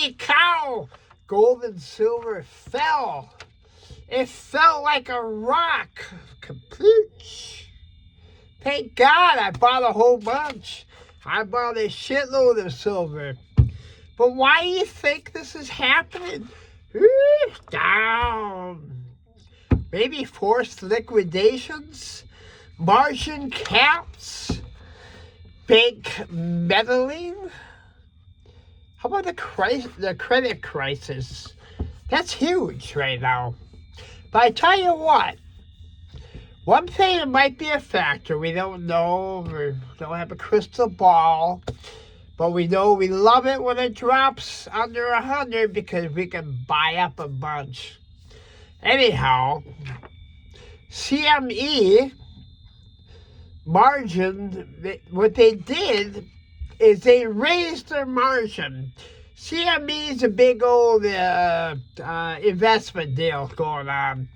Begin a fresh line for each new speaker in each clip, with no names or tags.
Holy cow! Gold and silver fell. It fell like a rock. Complete. Thank God I bought a whole bunch. I bought a shitload of silver. But why do you think this is happening? Down. Maybe forced liquidations, margin caps, bank meddling. How about the credit crisis? That's huge right now. But I tell you what, one thing that might be a factor, we don't know, we don't have a crystal ball, but we know we love it when it drops under 100 because we can buy up a bunch. Anyhow, CME margin, what they did is they raised their margin. CME is a big old investment deal going on.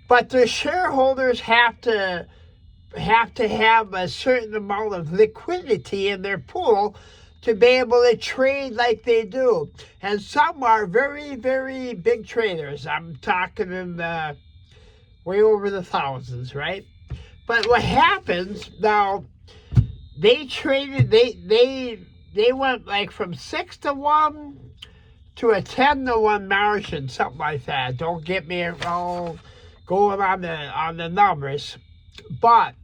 But the shareholders have to have a certain amount of liquidity in their pool to be able to trade like they do. And some are very, very big traders. I'm talking in way over the thousands, right? But what happens now, they traded, they went like from 6-1 to a 10-1 margin, something like that. Don't get me wrong. Going on the numbers, but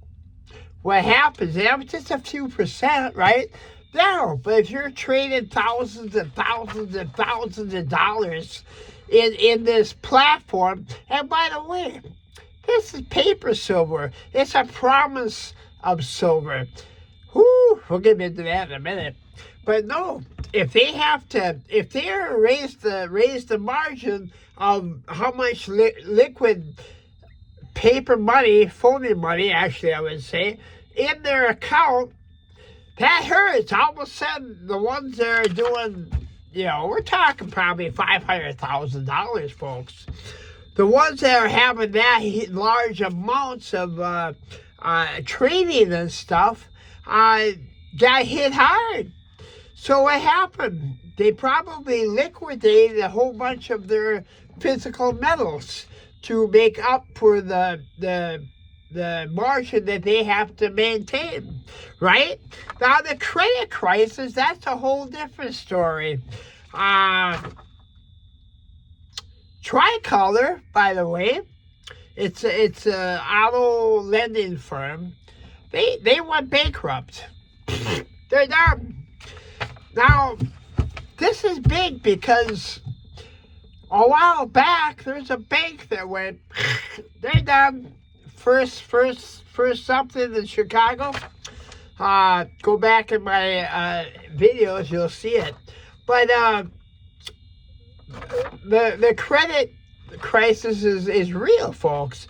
what happens? That was just a few percent, right? No, but if you're trading thousands and thousands and thousands of dollars in this platform, and by the way, this is paper silver. It's a promise of silver. Whoo, we'll get into that in a minute. But no, if they raise the margin of how much liquid paper money, phony money, actually, I would say, in their account, that hurts. All of a sudden, the ones that are doing, we're talking probably $500,000, folks. The ones that are having that large amounts of trading and stuff got hit hard. So what happened? They probably liquidated a whole bunch of their physical metals to make up for the margin that they have to maintain, right? Now, the credit crisis, that's a whole different story. Tricolor, by the way, it's a auto lending firm. They went bankrupt. They're done. Now, this is big because a while back, there's a bank that went, they're done. First something in Chicago. Go back in my videos, you'll see it. But the credit crisis is real, folks.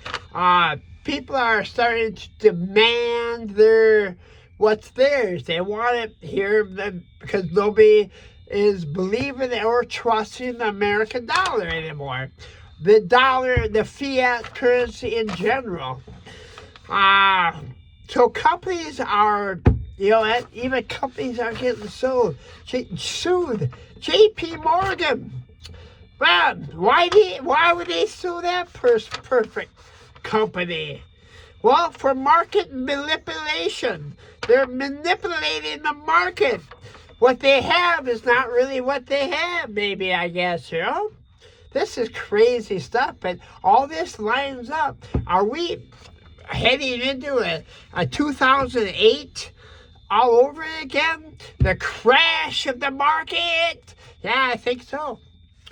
People are starting to demand what's theirs. They want it here because nobody is believing or trusting the American dollar anymore. The dollar, the fiat currency in general. So companies are, even companies are getting sued. J.P. Morgan. Man, why would they sue that perfect company? Well, for market manipulation. They're manipulating the market. What they have is not really what they have, maybe, I guess, This is crazy stuff, but all this lines up. Are we heading into a 2008 all over again? The crash of the market? Yeah, I think so.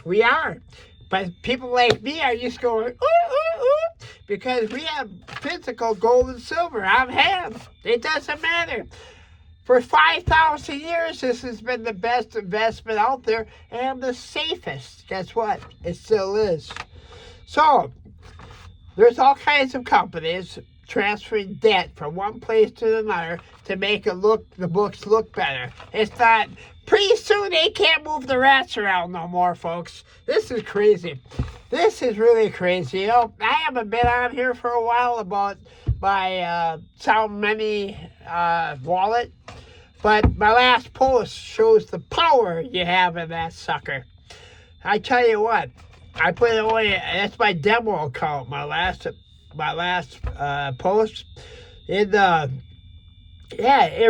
We are. But people like me are just going, ooh, ooh, ooh, because we have physical gold and silver on hand. It doesn't matter. For 5,000 years, this has been the best investment out there and the safest. Guess what? It still is. So, there's all kinds of companies transferring debt from one place to another to make the books look better. It's not, pretty soon they can't move the rats around no more, folks. This is crazy. This is really crazy. I haven't been on here for a while about my Sound Money wallet, but my last post shows the power you have in that sucker. I tell you what, I put it away. That's my demo account. My last post. It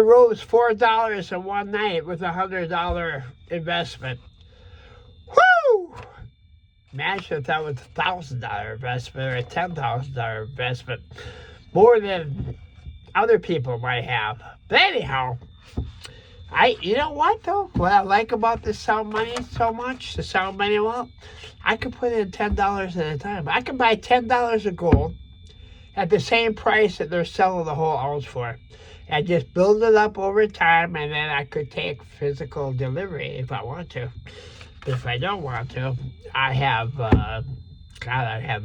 rose $4 in one night with $100 investment. Woo! Imagine if that was $1,000 investment or a $10,000 investment, more than other people might have. But anyhow, you know what though? What I like about the sound money so much, the sound money amount, I can put in $10 at a time. I can buy $10 of gold at the same price that they're selling the whole ounce for, and just build it up over time, and then I could take physical delivery if I want to. But if I don't want to, I have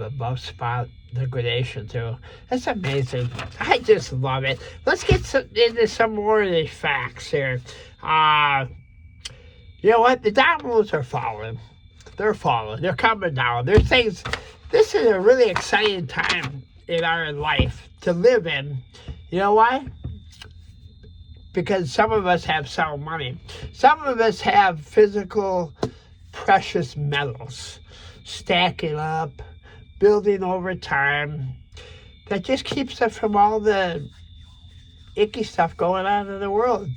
above spot liquidation too. That's amazing. I just love it. Let's get into some more of these facts here. You know what? The dominoes are falling. They're falling. They're coming down. There's things. This is a really exciting time in our life to live in. You know why? Because some of us have sound money. Some of us have physical precious metals stacking up, building over time, that just keeps us from all the icky stuff going on in the world.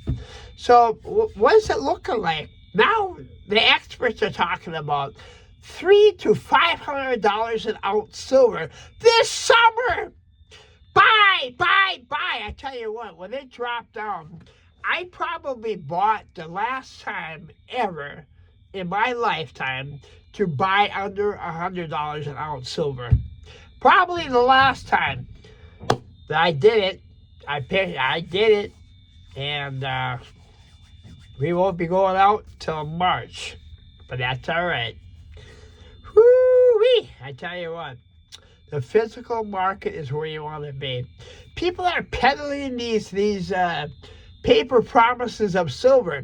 So what is it looking like? Now the experts are talking about $300 to $500 an ounce silver this summer. Buy. I tell you what, when it dropped down, I probably bought the last time ever in my lifetime to buy under $100 an ounce silver. Probably the last time that I did it. I did it, and we won't be going out till March, but that's all right. Woo-wee! I tell you what, the physical market is where you want to be. People are peddling these paper promises of silver.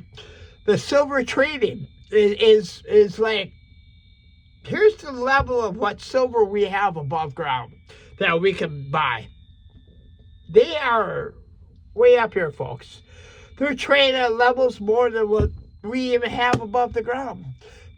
The silver trading is like, here's the level of what silver we have above ground that we can buy. They are way up here, folks. They're trading at levels more than what we even have above the ground.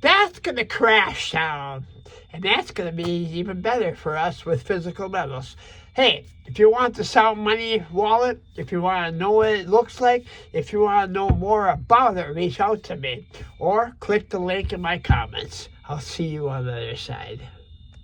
That's going to crash down, and that's going to be even better for us with physical metals. Hey, if you want the sound money wallet, if you want to know what it looks like, if you want to know more about it, reach out to me or click the link in my comments. I'll see you on the other side.